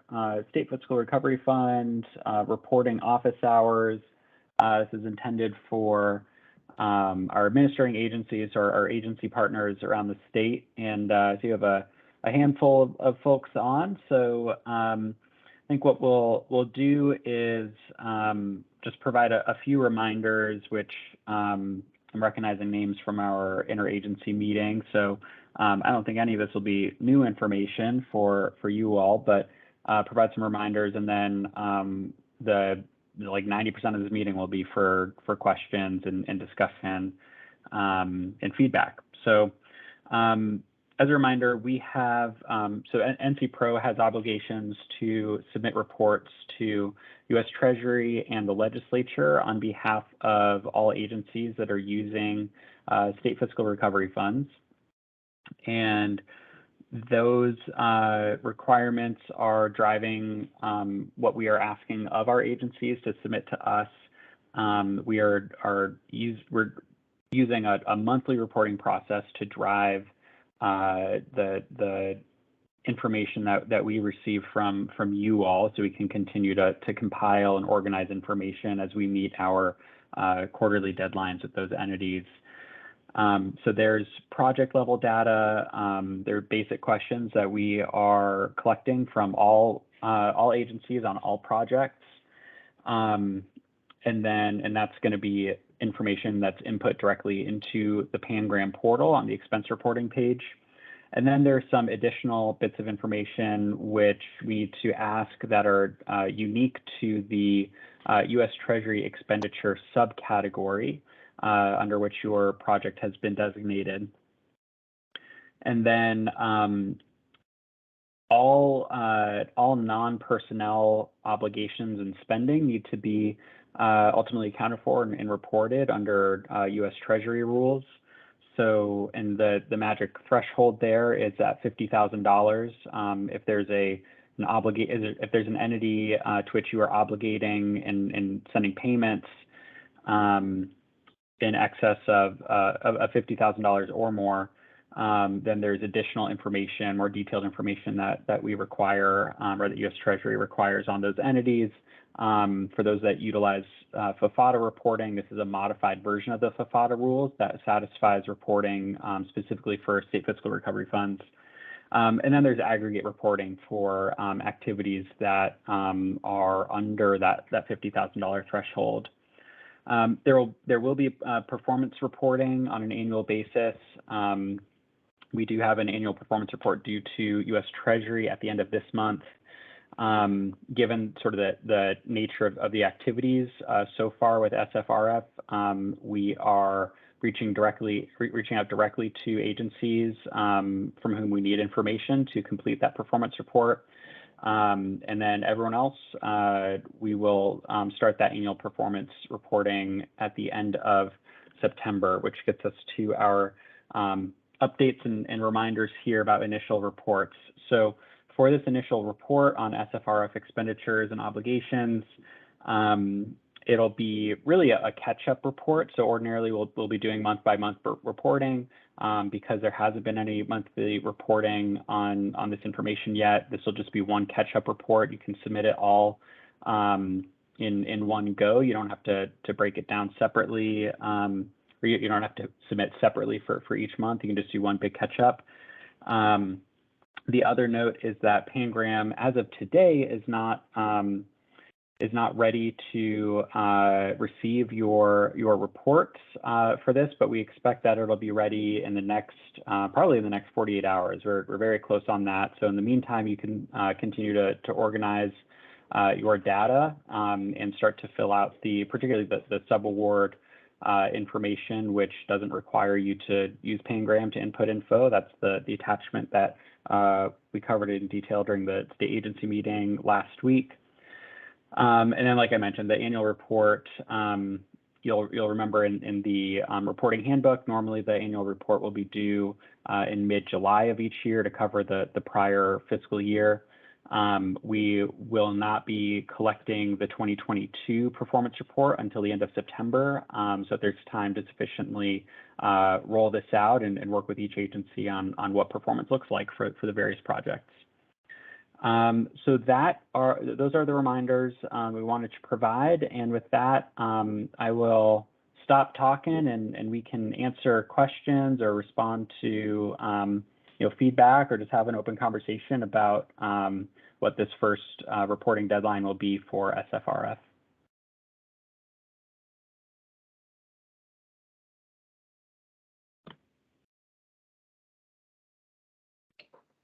our State Fiscal Recovery Fund reporting office hours. This is intended for our administering agencies or our agency partners around the state. And so you have a handful of folks on. So I think what we'll do is just provide a few reminders, which I'm recognizing names from our interagency meeting. So I don't think any of this will be new information for you all, but provide some reminders, and then like 90% of this meeting will be for questions and discussion and feedback. So as a reminder, we have, so NC Pro has obligations to submit reports to U.S. Treasury and the legislature on behalf of all agencies that are using state fiscal recovery funds. And those requirements are driving what we are asking of our agencies to submit to us. We're using a monthly reporting process to drive the information that we receive from you all, so we can continue to compile and organize information as we meet our quarterly deadlines with those entities. So there's project level data. There are basic questions that we are collecting from all agencies on all projects. And that's going to be information that's input directly into the Pangram portal on the expense reporting page. And then there's some additional bits of information which we need to ask that are unique to the U.S. Treasury expenditure subcategory under which your project has been designated. And then all non-personnel obligations and spending need to be ultimately accounted for and reported under U.S. Treasury rules. So, and the magic threshold there is at $50,000. If there's if there's an entity to which you are obligating and sending payments in excess of $50,000 or more, then there's additional information, more detailed information that we require, or that U.S. Treasury requires on those entities. For those that utilize FFATA reporting, this is a modified version of the FFATA rules that satisfies reporting specifically for state fiscal recovery funds. And then there's aggregate reporting for activities that are under that $50,000 threshold. There will be performance reporting on an annual basis. We do have an annual performance report due to U.S. Treasury at the end of this month. Given sort of the nature of the activities so far with SFRF, we are reaching out directly to agencies from whom we need information to complete that performance report. And then everyone else, we will start that annual performance reporting at the end of September, which gets us to our updates and reminders here about initial reports. So for this initial report on SFRF expenditures and obligations, it'll be really a catch-up report. So ordinarily we'll be doing month-by-month reporting. Because there hasn't been any monthly reporting on this information yet, this will just be one catch-up report. You can submit it all in one go. You don't have to break it down separately, or you don't have to submit separately for each month. You can just do one big catch-up. The other note is that Pangram, as of today, is not ready to receive your reports for this, but we expect that it'll be ready in the next, probably in the next 48 hours. We're very close on that. So in the meantime, you can continue to organize your data and start to fill out particularly the subaward information, which doesn't require you to use Pangram to input info. That's the attachment that we covered in detail during the state agency meeting last week. And then, like I mentioned, the annual report, you'll remember in the reporting handbook, normally the annual report will be due in mid-July of each year to cover the prior fiscal year. We will not be collecting the 2022 performance report until the end of September, so there's time to sufficiently roll this out and work with each agency on what performance looks like for the various projects. So those are the reminders we wanted to provide. And with that, I will stop talking and we can answer questions or respond to feedback or just have an open conversation about what this first reporting deadline will be for SFRF.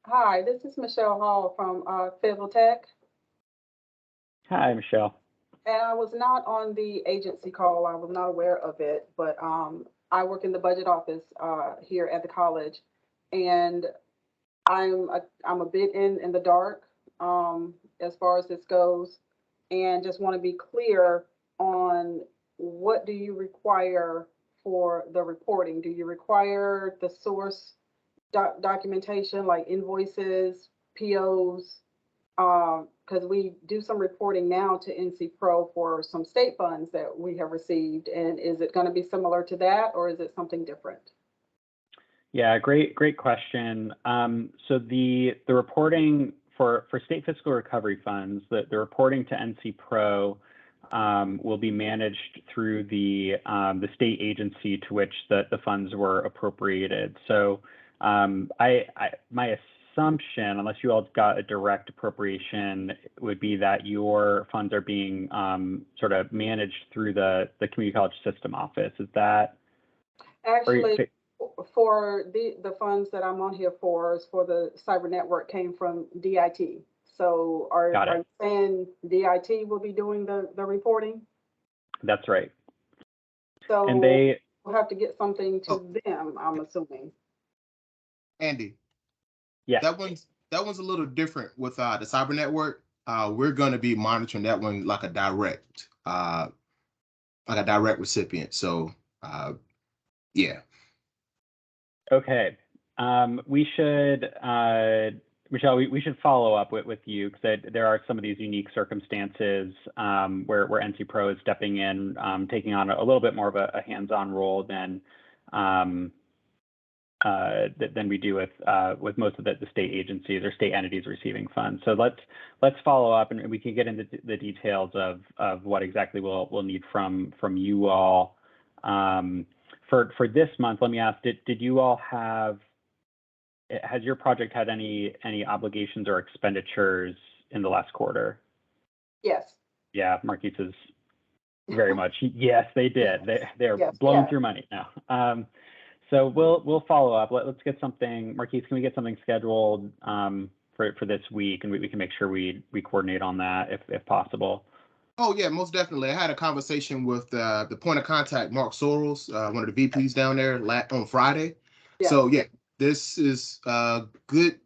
Hi, this is Michelle Hall from Fayetteville Tech. Hi, Michelle. And I was not on the agency call. I was not aware of it, but I work in the budget office here at the college, and I'm a bit in the dark as far as this goes, and just want to be clear on what do you require for the reporting? Do you require the source documentation like invoices, POs? Because we do some reporting now to NC Pro for some state funds that we have received. And is it going to be similar to that, or is it something different? Yeah, great question. So the reporting for state fiscal recovery funds, the reporting to NC Pro will be managed through the state agency to which the funds were appropriated. So my assumption, unless you all got a direct appropriation, would be that your funds are being sort of managed through the community college system office. Is that actually for the funds that I'm on here for is for the cyber network came from DIT. So are you saying DIT will be doing the reporting? That's right. So and they will have to get something to them, I'm assuming. Andy. Yeah. That one's a little different with the cyber network. We're going to be monitoring that one like a direct recipient. So yeah. Okay. We should Michelle, we should follow up with you because there are some of these unique circumstances where NC Pro is stepping in, taking on a little bit more of a hands-on role than we do with most of the state agencies or state entities receiving funds. So let's follow up and we can get into the details of what exactly we'll need from you all. For this month, let me ask, did you all has your project had any obligations or expenditures in the last quarter? Yes. Yeah, Marquise is very much. Yes, they did. They're blowing through money now. So we'll follow up. Let's get something. Marquise, can we get something scheduled for this week, and we can make sure we coordinate on that if possible. Oh yeah, most definitely. I had a conversation with the point of contact, Mark Sorrells, one of the VPs down there on Friday. Yeah. So yeah, this is good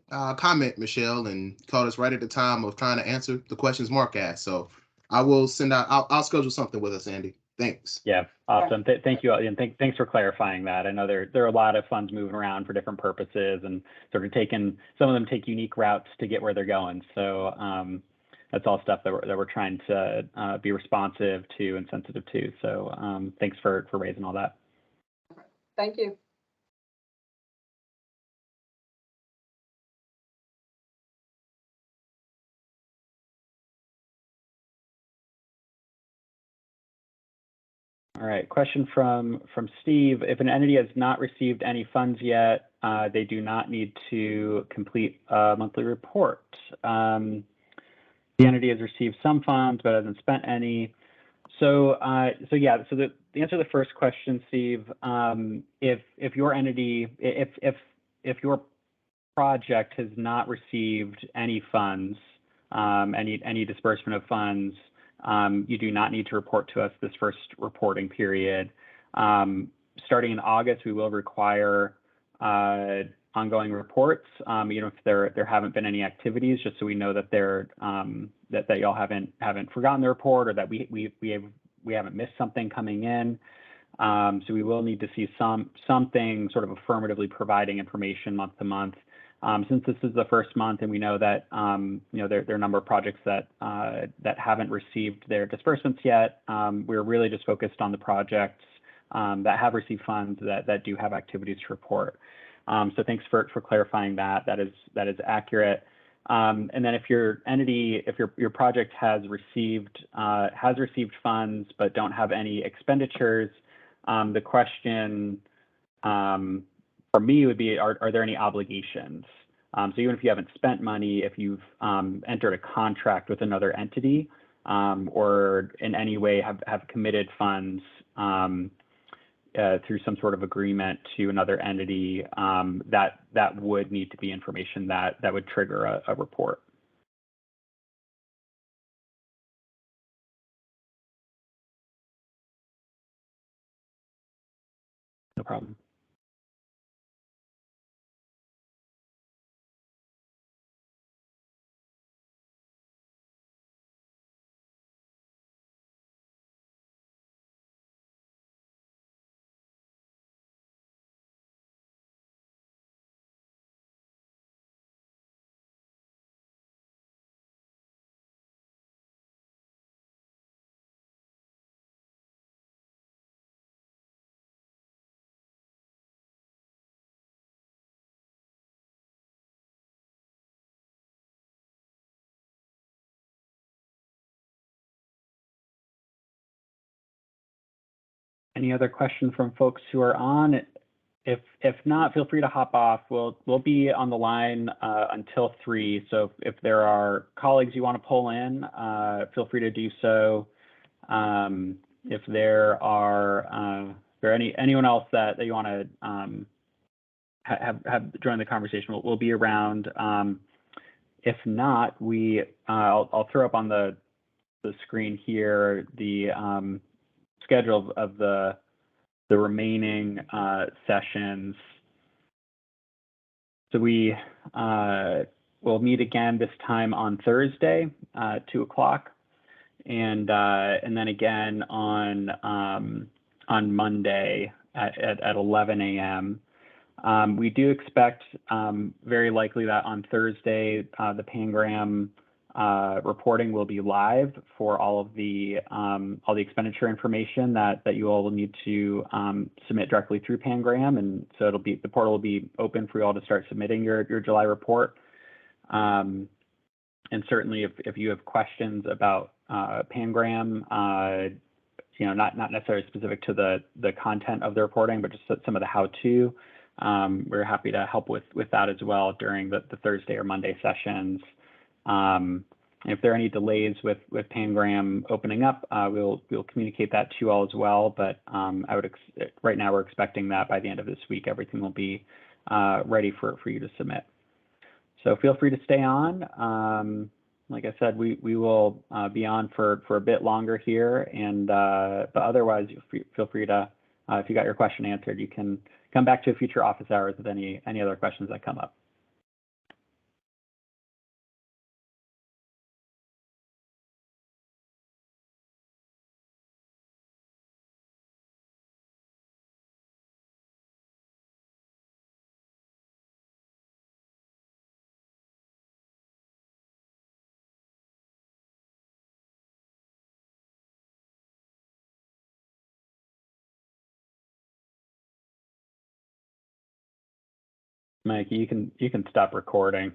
comment, Michelle, and called us right at the time of trying to answer the questions Mark asked. So I will send out. I'll schedule something with us, Andy. Thanks. Yeah, awesome. Thank you, and thanks for clarifying that. I know there are a lot of funds moving around for different purposes, and sort of some of them take unique routes to get where they're going. So that's all stuff that we're trying to be responsive to and sensitive to. So thanks for raising all that. Thank you. All right, question from Steve. If an entity has not received any funds yet, they do not need to complete a monthly report. The entity has received some funds but hasn't spent any. So yeah, so the answer to the first question, Steve, if your entity, if your project has not received any funds, any disbursement of funds, you do not need to report to us this first reporting period. Starting in August, we will require ongoing reports, if there haven't been any activities, just so we know that that y'all haven't forgotten the report or that we haven't missed something coming in. So we will need to see something sort of affirmatively providing information month to month. Since this is the first month and we know that there are a number of projects that haven't received their disbursements yet, we're really just focused on the projects that have received funds that do have activities to report. So thanks for clarifying that. That is accurate. And then if your entity, if your project has received funds but don't have any expenditures, the question for me would be, are there any obligations? So even if you haven't spent money, if you've entered a contract with another entity, or in any way have committed funds through some sort of agreement to another entity, that would need to be information that would trigger a report. No problem. Any other questions from folks who are on? If not, feel free to hop off. We'll be on the line until 3. So if there are colleagues you want to pull in, feel free to do so. If there are anyone else that you want to have join the conversation, we'll be around. If not, I'll throw up on the screen here the schedule of the remaining sessions. So we will meet again this time on Thursday, 2 o'clock, and then again on Monday at 11 a.m. We do expect very likely that on Thursday the Pangram reporting will be live for all the expenditure information that you all will need to submit directly through Pangram, and so the portal will be open for you all to start submitting your July report. And certainly, if you have questions about Pangram, not necessarily specific to the content of the reporting, but just some of the how-to, we're happy to help with that as well during the Thursday or Monday sessions. If there are any delays with Pangram opening up, we'll communicate that to you all as well. But right now we're expecting that by the end of this week, everything will be ready for you to submit. So feel free to stay on. Like I said, we will be on for a bit longer here, and but otherwise, feel free to, if you got your question answered, you can come back to future office hours with any other questions that come up. Mike, you can stop recording.